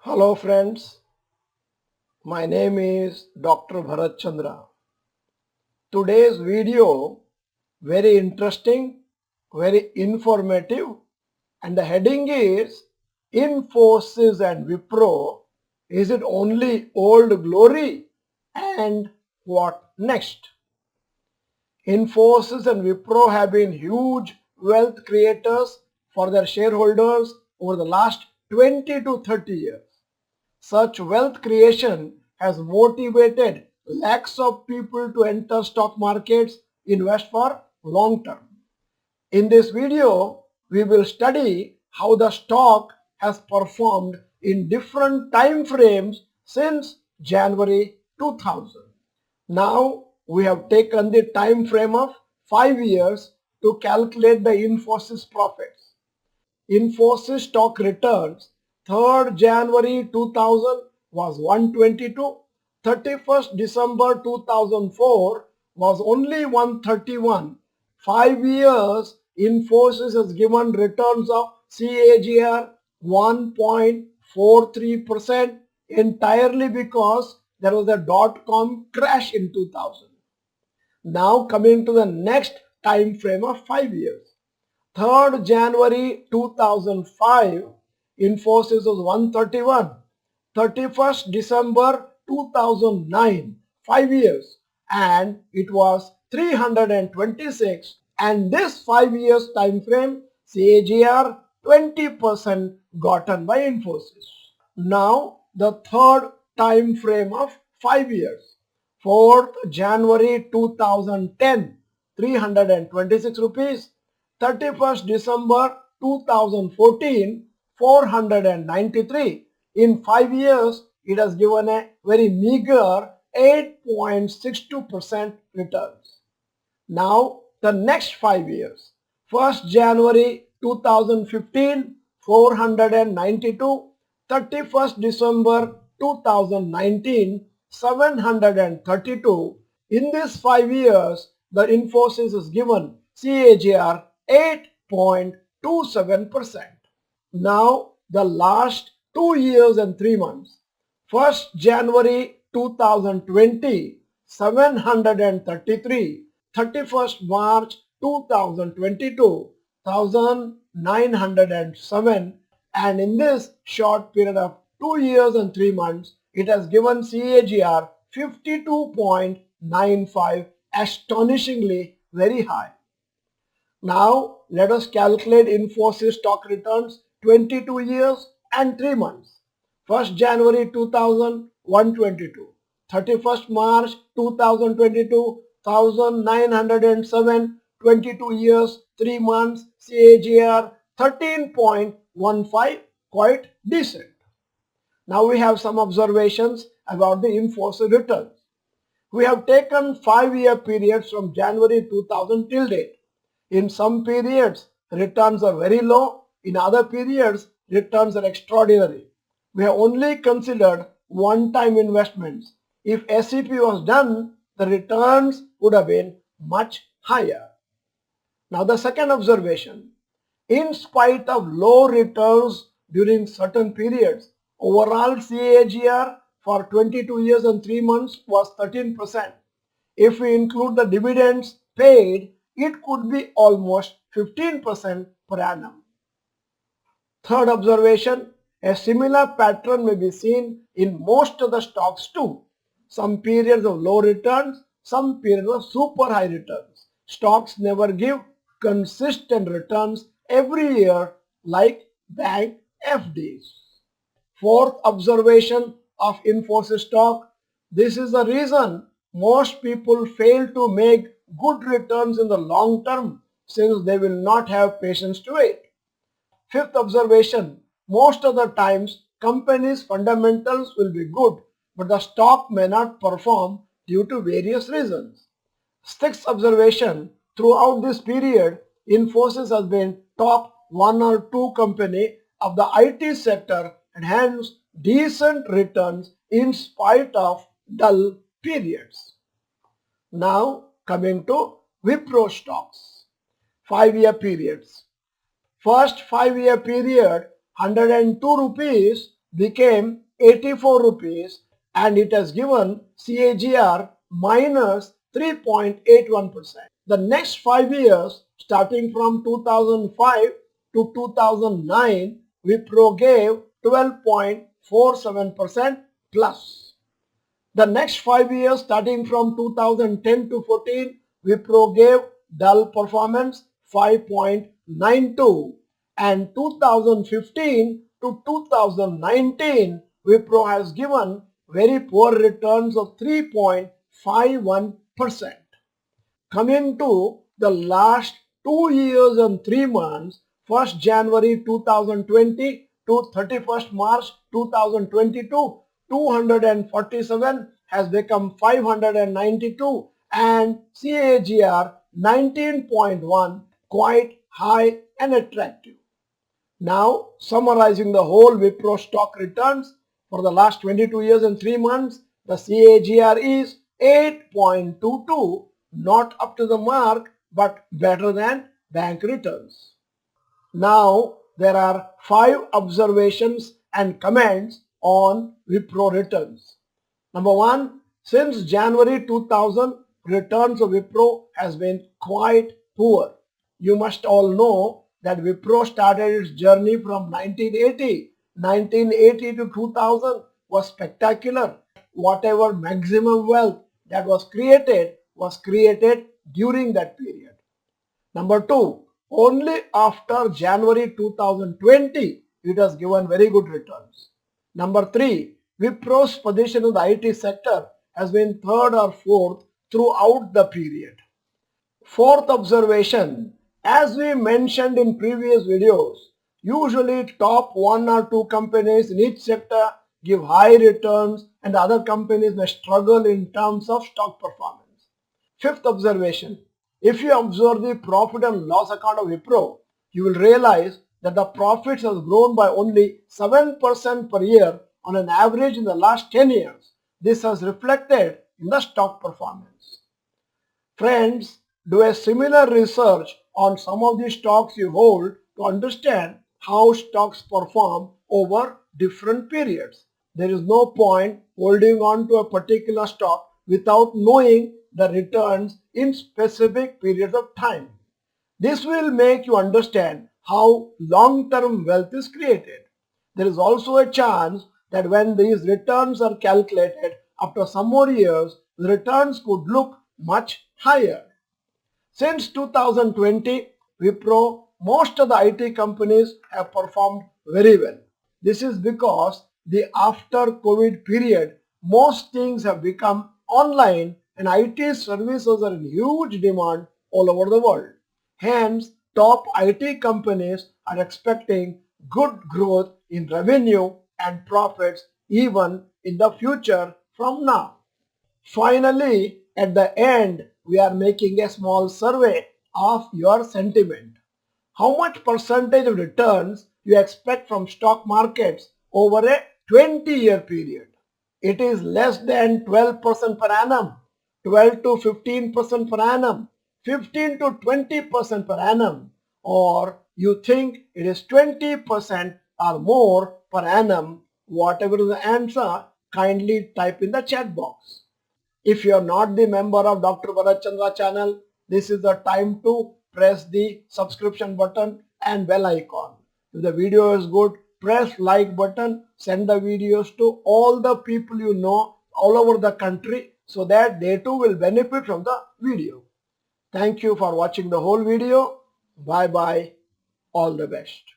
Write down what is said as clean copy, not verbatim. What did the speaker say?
Hello friends, my name is Dr. Bharath Chandra. Today's video very interesting, very informative, and the heading is Infosys and Wipro, is it only old glory and what next? Infosys and Wipro have been huge wealth creators for their shareholders over the last 20 to 30 years. Such wealth creation has motivated lakhs of people to enter stock markets, invest for long term. In this video, we will study how the stock has performed in different time frames since January 2000. Now we have taken the time frame of 5 years to calculate the Infosys profits. Infosys stock returns 3rd January 2000 was 122, 31st December 2004 was only 131. 5 years Infosys has given returns of CAGR 1.43% entirely because there was a dot-com crash in 2000. Now coming to the next time frame of 5 years. 3rd January 2005, Infosys was 131. 31st December 2009, 5 years, and it was 326. And this 5 years time frame, CAGR 20% gotten by Infosys. Now the third time frame of 5 years. 4th January 2010, 326 rupees. 31st December 2014, 493. In 5 years, it has given a very meager 8.62% returns. Now, the next 5 years. 1st January 2015, 492. 31st December 2019, 732. In these 5 years, the Infosys is given CAGR 8.27%. Now the last 2 years and 3 months. 1st January 2020, 733. 31st March 2022, 1907, and in this short period of 2 years and 3 months, it has given CAGR 52.95, astonishingly very high. Now let us calculate Infosys stock returns 22 years and 3 months. 1st January 2000, 122. 31st March 2022, 1907, 22 years, 3 months, CAGR 13.15, quite decent. Now we have some observations about the Infosys returns. We have taken 5-year periods from January 2000 till date. In some periods, returns are very low. In other periods, returns are extraordinary. We have only considered one-time investments. If SEP was done, the returns would have been much higher. Now the second observation. In spite of low returns during certain periods, overall CAGR for 22 years and 3 months was 13%. If we include the dividends paid, it could be almost 15% per annum. Third observation, a similar pattern may be seen in most of the stocks too. Some periods of low returns, some periods of super high returns. Stocks never give consistent returns every year like bank FDs. Fourth observation of Infosys stock, this is the reason most people fail to make good returns in the long term since they will not have patience to wait. Fifth observation, most of the times companies' fundamentals will be good, but the stock may not perform due to various reasons. Sixth observation, throughout this period, Infosys has been top 1 or 2 company of the IT sector and hence decent returns in spite of dull periods. Now coming to Wipro stocks. 5-year periods. First 5-year period, 102 rupees, became 84 rupees and it has given CAGR minus 3.81%. The next 5 years, starting from 2005 to 2009, Wipro gave 12.47% plus. The next 5 years, starting from 2010 to 14, Wipro gave dull performance 5.92, and 2015 to 2019, Wipro has given very poor returns of 3.51%. Coming to the last 2 years and 3 months, 1st January 2020 to 31st March 2022, 247 has become 592 and CAGR 19.1, quite high and attractive. Now, summarizing the whole Wipro stock returns for the last 22 years and 3 months, the CAGR is 8.22, not up to the mark but better than bank returns. Now, there are 5 observations and comments on Wipro returns. Number 1, since January 2000, returns of Wipro has been quite poor. You must all know that Wipro started its journey from 1980. 1980 to 2000 was spectacular. Whatever maximum wealth that was created during that period. Number 2, only after January 2020 it has given very good returns. Number 3, Wipro's position in the IT sector has been third or fourth throughout the period. Fourth observation, as we mentioned in previous videos, usually top 1 or 2 companies in each sector give high returns and other companies may struggle in terms of stock performance. Fifth observation, if you observe the profit and loss account of Wipro, you will realize that the profits has grown by only 7% per year on an average in the last 10 years. This has reflected in the stock performance. Friends, do a similar research on some of the stocks you hold to understand how stocks perform over different periods. There is no point holding on to a particular stock without knowing the returns in specific periods of time. This will make you understand how long-term wealth is created. There is also a chance that when these returns are calculated after some more years, the returns could look much higher. Since 2020, Wipro, most of the IT companies have performed very well. This is because the after COVID period, most things have become online and IT services are in huge demand all over the world. Hence, top IT companies are expecting good growth in revenue and profits even in the future from now. Finally, at the end, we are making a small survey of your sentiment. How much percentage of returns you expect from stock markets over a 20-year period? It is less than 12% per annum, 12 to 15% per annum, 15 to 20% per annum, or you think it is 20% or more per annum. Whatever is the answer, kindly type in the chat box. If you are not the member of Dr. Bharath Chandra channel, this is the time to press the subscription button and bell icon. If the video is good, press like button, send the videos to all the people you know all over the country so that they too will benefit from the video. Thank you for watching the whole video. Bye bye. All the best.